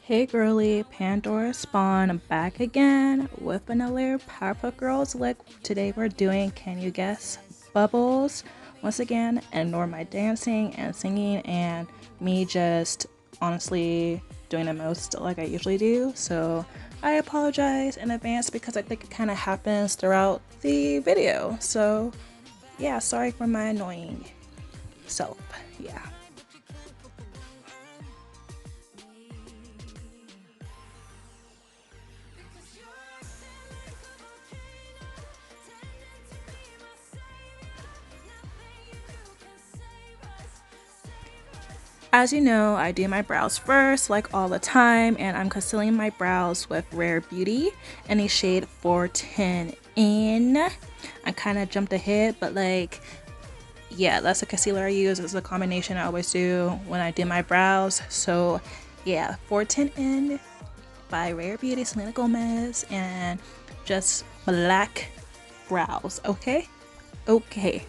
Hey girly, Pandora Spawn back again with another Powerpuff Girls look. Today we're doing Can You Guess Bubbles. Once again, ignore my dancing and singing and me just honestly doing the most like I usually do. So I apologize in advance because I think it kind of happens throughout the video. So yeah, sorry for my annoying self. Yeah. As you know, I do my brows first, like all the time, and I'm concealing my brows with Rare Beauty in the shade 410 in. I kind of jumped ahead, but like, yeah, that's the concealer I use. It's a combination I always do when I do my brows. So, yeah, 410 in by Rare Beauty, Selena Gomez, and just black brows, okay? Okay.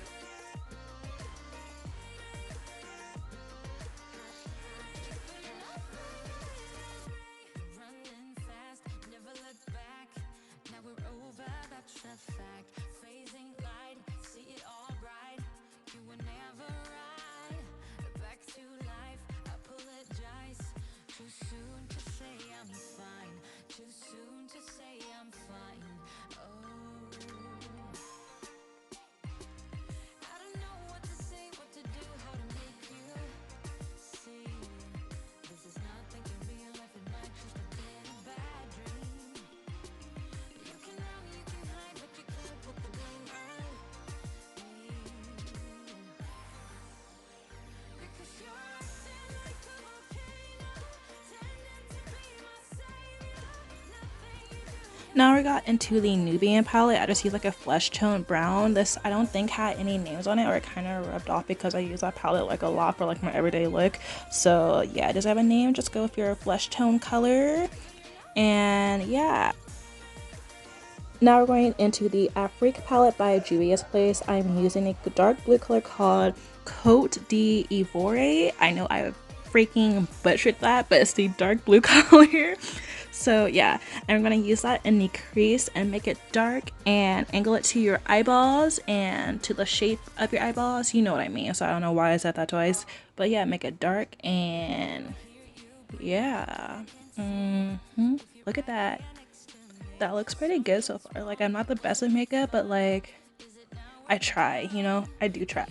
Now we got into the Nubian palette. I just used like a flesh tone brown. This I don't think had any names on it, or it kind of rubbed off because I use that palette like a lot for like my everyday look. So yeah, it does have a name. Just go with your flesh tone color. And yeah. Now we're going into the Afrique palette by Juvia's Place. I'm using a dark blue color called Cote d'Ivoire. I know I freaking butchered that, but it's the dark blue color. So yeah, I'm gonna use that in the crease and make it dark and angle it to your eyeballs and to the shape of your eyeballs. You know what I mean. So I don't know why I said that twice, but yeah, make it dark and yeah. Look at that. That looks pretty good so far. Like I'm not the best at makeup, but like I try, you know? I do try.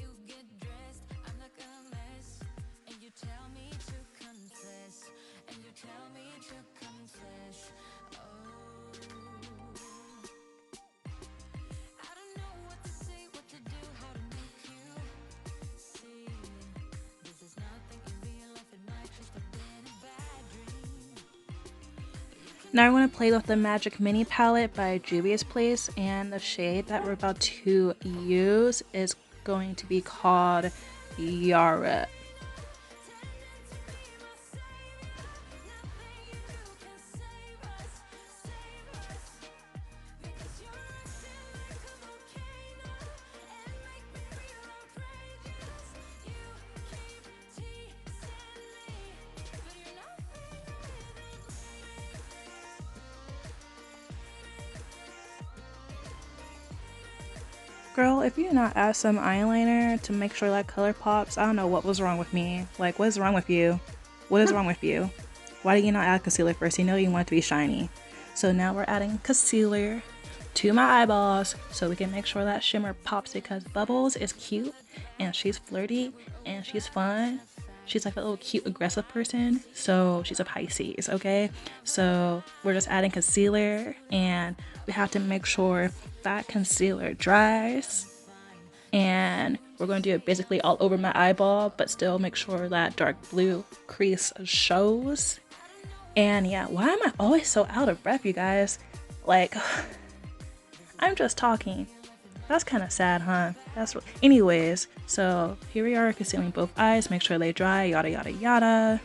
Now I want to play with the Magic Mini palette by Juvia's Place, and the shade that we're about to use is going to be called Yara. Girl, if you did not add some eyeliner to make sure that color pops, I don't know what was wrong with me. Like, what is wrong with you? What is wrong with you? Why did you not add concealer first? You know you want it to be shiny. So now we're adding concealer to my eyeballs so we can make sure that shimmer pops because Bubbles is cute and she's flirty and she's fun. She's like a little cute aggressive person, so she's a Pisces, okay? So we're just adding concealer and we have to make sure that concealer dries, and we're going to do it basically all over my eyeball but still make sure that dark blue crease shows. And yeah, why am I always so out of breath, you guys? Like, I'm just talking. That's kind of sad, huh? Anyways, so here we are concealing both eyes, make sure they dry, yada yada yada.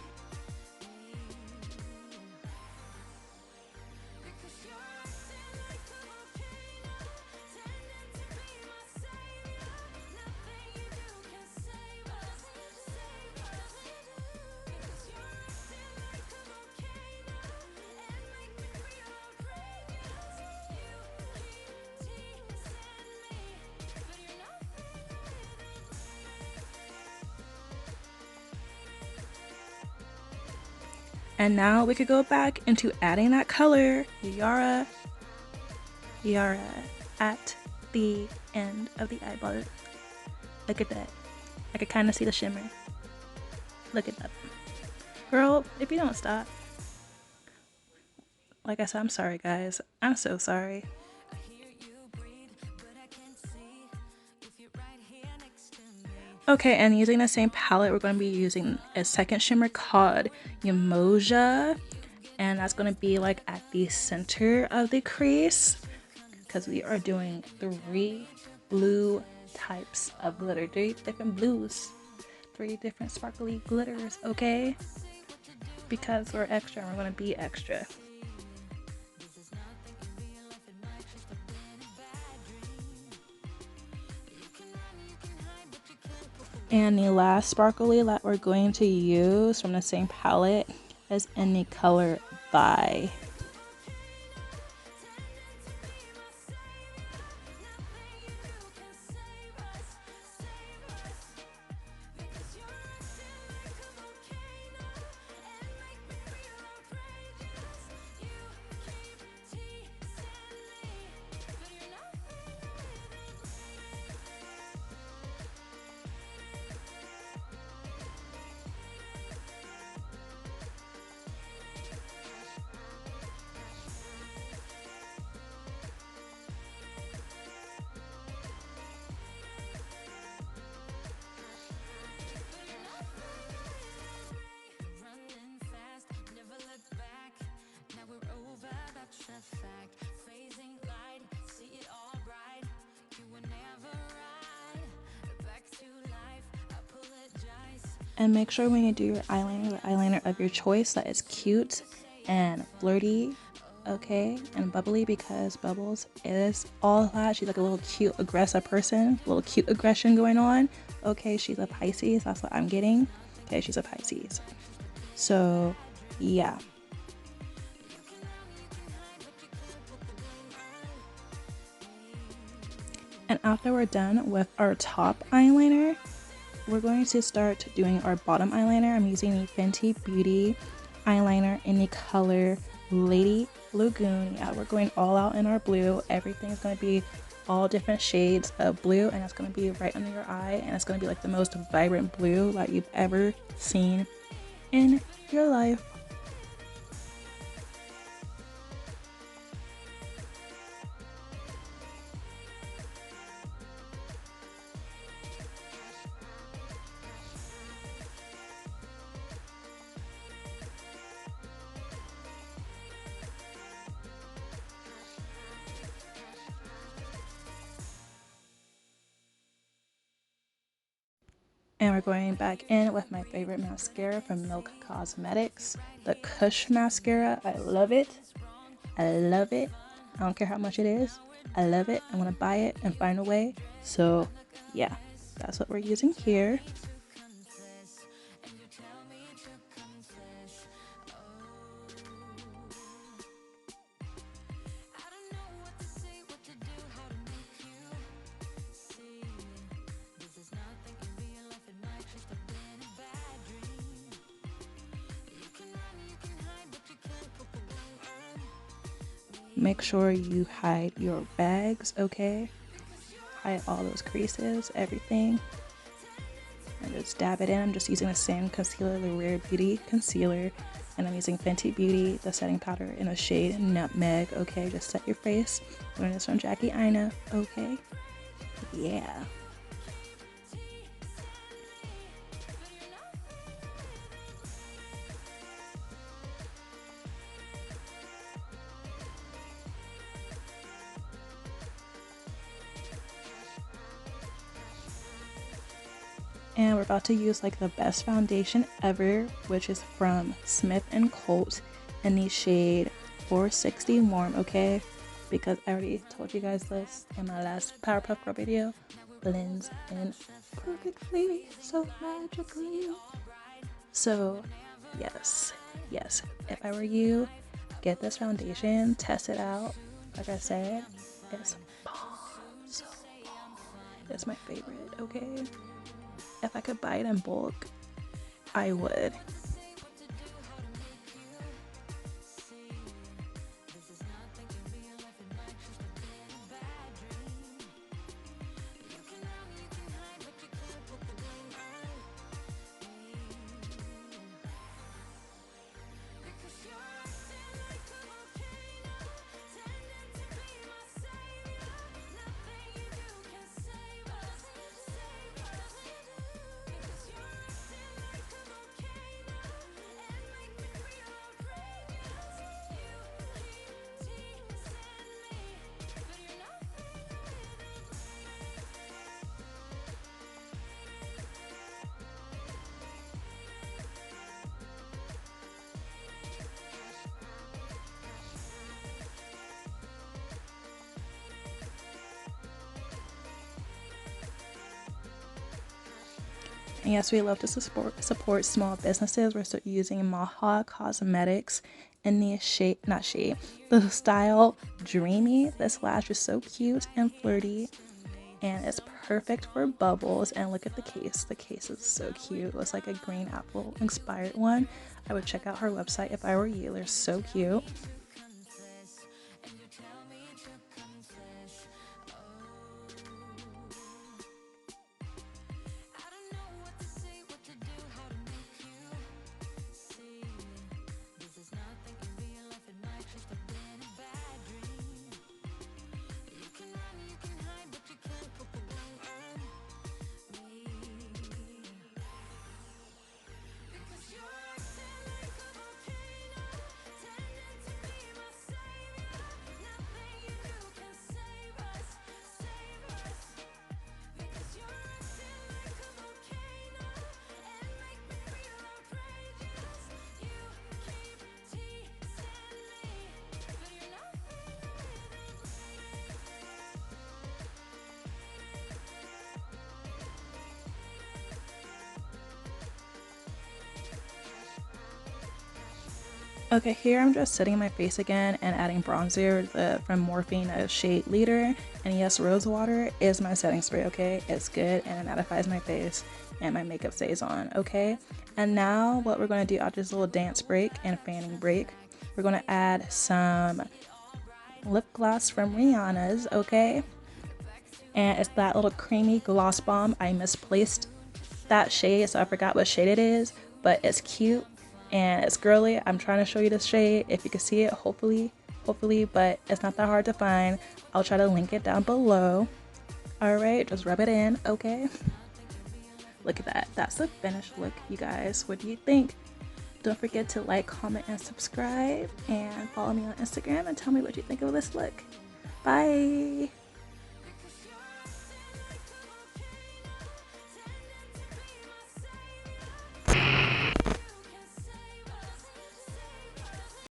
And now we could go back into adding that color, Yara, at the end of the eyeball. Look at that. I could kind of see the shimmer. Look at that. Girl, if you don't stop. Like I said, I'm sorry, guys. I'm so sorry. Okay, and using the same palette, we're going to be using a second shimmer called Yamoja. And that's going to be like at the center of the crease, because we are doing 3 blue types of glitter, 3 different blues, 3 different sparkly glitters, okay? Because we're extra and we're going to be extra. And the last sparkly that we're going to use from the same palette is in the color By. And make sure when you do your eyeliner, the eyeliner of your choice that is cute and flirty, okay, and bubbly, because Bubbles is all that. She's like a little cute, aggressive person, a little cute aggression going on. Okay, she's a Pisces. That's what I'm getting. Okay, she's a Pisces. So, yeah. And after we're done with our top eyeliner, we're going to start doing our bottom eyeliner. I'm using the Fenty Beauty eyeliner in the color Lady Lagoon. Yeah, we're going all out in our blue. Everything is going to be all different shades of blue, and it's going to be right under your eye, and it's going to be like the most vibrant blue that you've ever seen in your life. And we're going back in with my favorite mascara from Milk Cosmetics, the Kush mascara. I love it. I love it. I don't care how much it is. I love it. I want to buy it and find a way. So yeah, that's what we're using here. Make sure you hide your bags, okay? Hide all those creases, everything. And just dab it in. I'm just using the same concealer, the Rare Beauty concealer. And I'm using Fenty Beauty, the setting powder in a shade Nutmeg, okay? Just set your face. Learn this from Jackie Aina, okay? Yeah. And we're about to use like the best foundation ever, which is from Smith & Colt in the shade 460 Warm, okay? Because I already told you guys this in my last Powerpuff Girl video. Blends in perfectly, so magically. So yes, if I were you, get this foundation, test it out. Like I said, it's bomb, so bomb. It's my favorite, okay? If I could buy it in bulk, I would. And yes, we love to support small businesses. We're using Maha Cosmetics in the shade, not shade, the style Dreamy. This lash is so cute and flirty, and it's perfect for bubbles. And look at the case. The case is so cute. It's like a green apple inspired one. I would check out her website if I were you. They're so cute. Okay, here I'm just setting my face again and adding bronzer from Morphe Shade Leader. And yes, rose water is my setting spray, okay? It's good and it mattifies my face and my makeup stays on, okay? And now what we're going to do after this little dance break and fanning break, we're going to add some lip gloss from Rihanna's, okay? And it's that little creamy gloss bomb. I misplaced that shade, so I forgot what shade it is, but it's cute and it's girly. I'm trying to show you this shade if you can see it, hopefully, but it's not that hard to find. I'll try to link it down below. All right, just rub it in, okay? Look at that. That's the finished look, you guys. What do you think? Don't forget to like, comment, and subscribe, and follow me on Instagram and tell me what you think of this look. Bye!